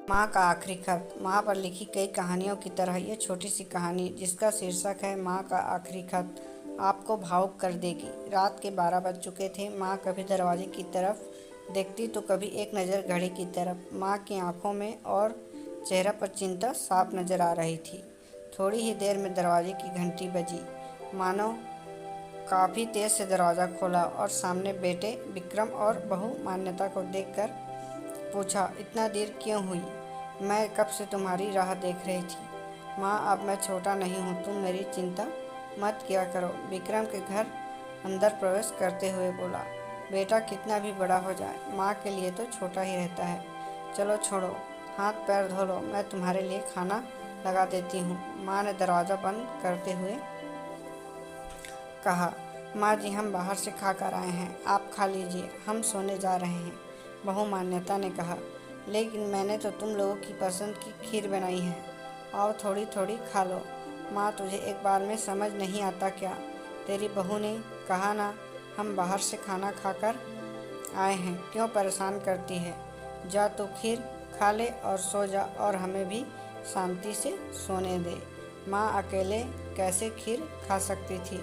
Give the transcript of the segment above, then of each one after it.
माँ का आखिरी खत। माँ पर लिखी कई कहानियों की तरह ये छोटी सी कहानी, जिसका शीर्षक है माँ का आखिरी खत, आपको भावुक कर देगी। रात के 12 बज चुके थे। माँ कभी दरवाजे की तरफ देखती तो कभी एक नज़र घड़ी की तरफ। माँ की आंखों में और चेहरा पर चिंता साफ नजर आ रही थी। थोड़ी ही देर में दरवाजे की घंटी बजी। मानो काफ़ी तेज़ से दरवाज़ा खोला और सामने बेटे विक्रम और बहू मान्यता को देखकर पूछा, इतना देर क्यों हुई? मैं कब से तुम्हारी राह देख रही थी। माँ, अब मैं छोटा नहीं हूँ, तुम मेरी चिंता मत किया करो। विक्रम के घर अंदर प्रवेश करते हुए बोला, बेटा कितना भी बड़ा हो जाए, माँ के लिए तो छोटा ही रहता है। चलो छोड़ो, हाथ पैर धो लो, मैं तुम्हारे लिए खाना लगा देती हूँ। माँ ने दरवाज़ा बंद करते हुए कहा, माँ जी, हम बाहर से खा कर आए हैं, आप खा लीजिए, हम सोने जा रहे हैं। बहू मान्यता ने कहा, लेकिन मैंने तो तुम लोगों की पसंद की खीर बनाई है, और थोड़ी थोड़ी खा लो। माँ, तुझे एक बार में समझ नहीं आता क्या? तेरी बहू ने कहा ना, हम बाहर से खाना खाकर आए हैं, क्यों परेशान करती है? जा तो खीर खा ले और सो जा, और हमें भी शांति से सोने दे। माँ अकेले कैसे खीर खा सकती थी,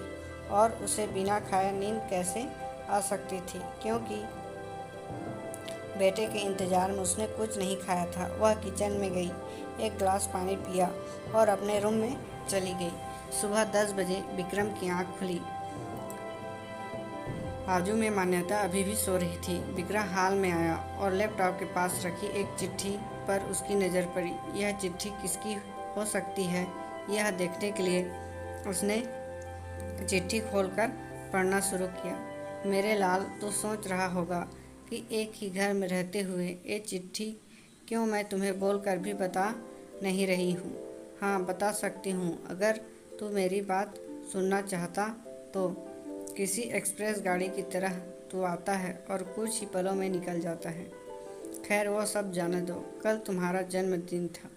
और उसे बिना खाए नींद कैसे आ सकती थी, क्योंकि बेटे के इंतज़ार में उसने कुछ नहीं खाया था। वह किचन में गई, एक गिलास पानी पिया और अपने रूम में चली गई। सुबह 10 बजे विक्रम की आंख खुली। बाजू में मान्यता अभी भी सो रही थी। विक्रम हाल में आया और लैपटॉप के पास रखी एक चिट्ठी पर उसकी नज़र पड़ी। यह चिट्ठी किसकी हो सकती है, यह देखने के लिए उसने चिट्ठी खोलकर पढ़ना शुरू किया। मेरे लाल, तू सोच रहा होगा कि एक ही घर में रहते हुए ये चिट्ठी क्यों मैं तुम्हें बोलकर भी बता नहीं रही हूँ। हाँ, बता सकती हूँ, अगर तू मेरी बात सुनना चाहता तो। किसी एक्सप्रेस गाड़ी की तरह तू आता है और कुछ ही पलों में निकल जाता है। खैर, वो सब जाने दो। कल तुम्हारा जन्मदिन था,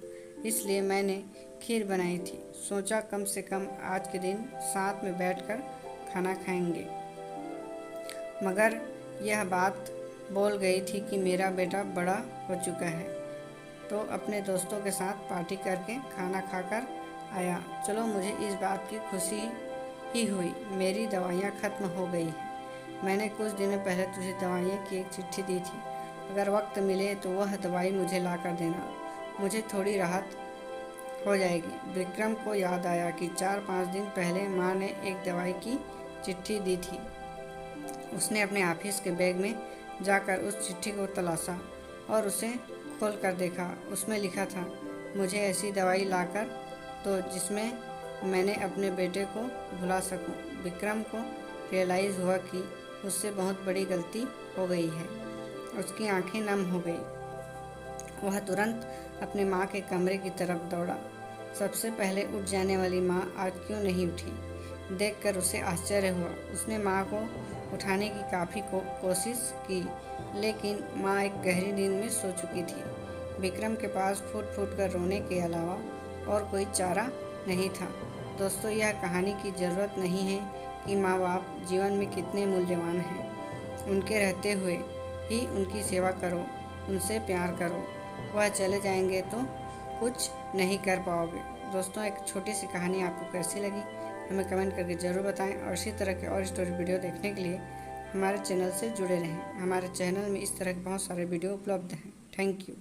इसलिए मैंने खीर बनाई थी। सोचा कम से कम आज के दिन साथ में बैठकर खाना खाएंगे। मगर यह बात बोल गई थी कि मेरा बेटा बड़ा हो चुका है, तो अपने दोस्तों के साथ पार्टी करके खाना खाकर आया। चलो, मुझे इस बात की खुशी ही हुई, मेरी दवाइयाँ ख़त्म हो गई हैं। मैंने कुछ दिनों पहले तुझे दवाइयाँ की एक चिट्ठी दी थी, अगर वक्त मिले तो वह दवाई मुझे ला कर देना, मुझे थोड़ी राहत हो जाएगी। विक्रम को याद आया कि 4-5 दिन पहले माँ ने एक दवाई की चिट्ठी दी थी। उसने अपने ऑफिस के बैग में जाकर उस चिट्ठी को तलाशा और उसे खोल कर देखा। उसमें लिखा था, मुझे ऐसी दवाई लाकर दो जिसमें मैंने अपने बेटे को भुला सकूं। विक्रम को रियलाइज़ हुआ कि उससे बहुत बड़ी गलती हो गई है। उसकी आंखें नम हो गई। वह तुरंत अपने माँ के कमरे की तरफ दौड़ा। सबसे पहले उठ जाने वाली माँ आज क्यों नहीं उठी? देखकर उसे आश्चर्य हुआ। उसने माँ को उठाने की काफ़ी कोशिश की, लेकिन माँ एक गहरी नींद में सो चुकी थी। विक्रम के पास फूट फूट कर रोने के अलावा और कोई चारा नहीं था। दोस्तों, यह कहानी की ज़रूरत नहीं है कि माँ बाप जीवन में कितने मूल्यवान हैं। उनके रहते हुए ही उनकी सेवा करो, उनसे प्यार करो। वह चले जाएंगे तो कुछ नहीं कर पाओगे। दोस्तों, एक छोटी सी कहानी आपको कैसी लगी हमें कमेंट करके ज़रूर बताएं, और इसी तरह के और स्टोरी वीडियो देखने के लिए हमारे चैनल से जुड़े रहें। हमारे चैनल में इस तरह के बहुत सारे वीडियो उपलब्ध हैं। Thank you.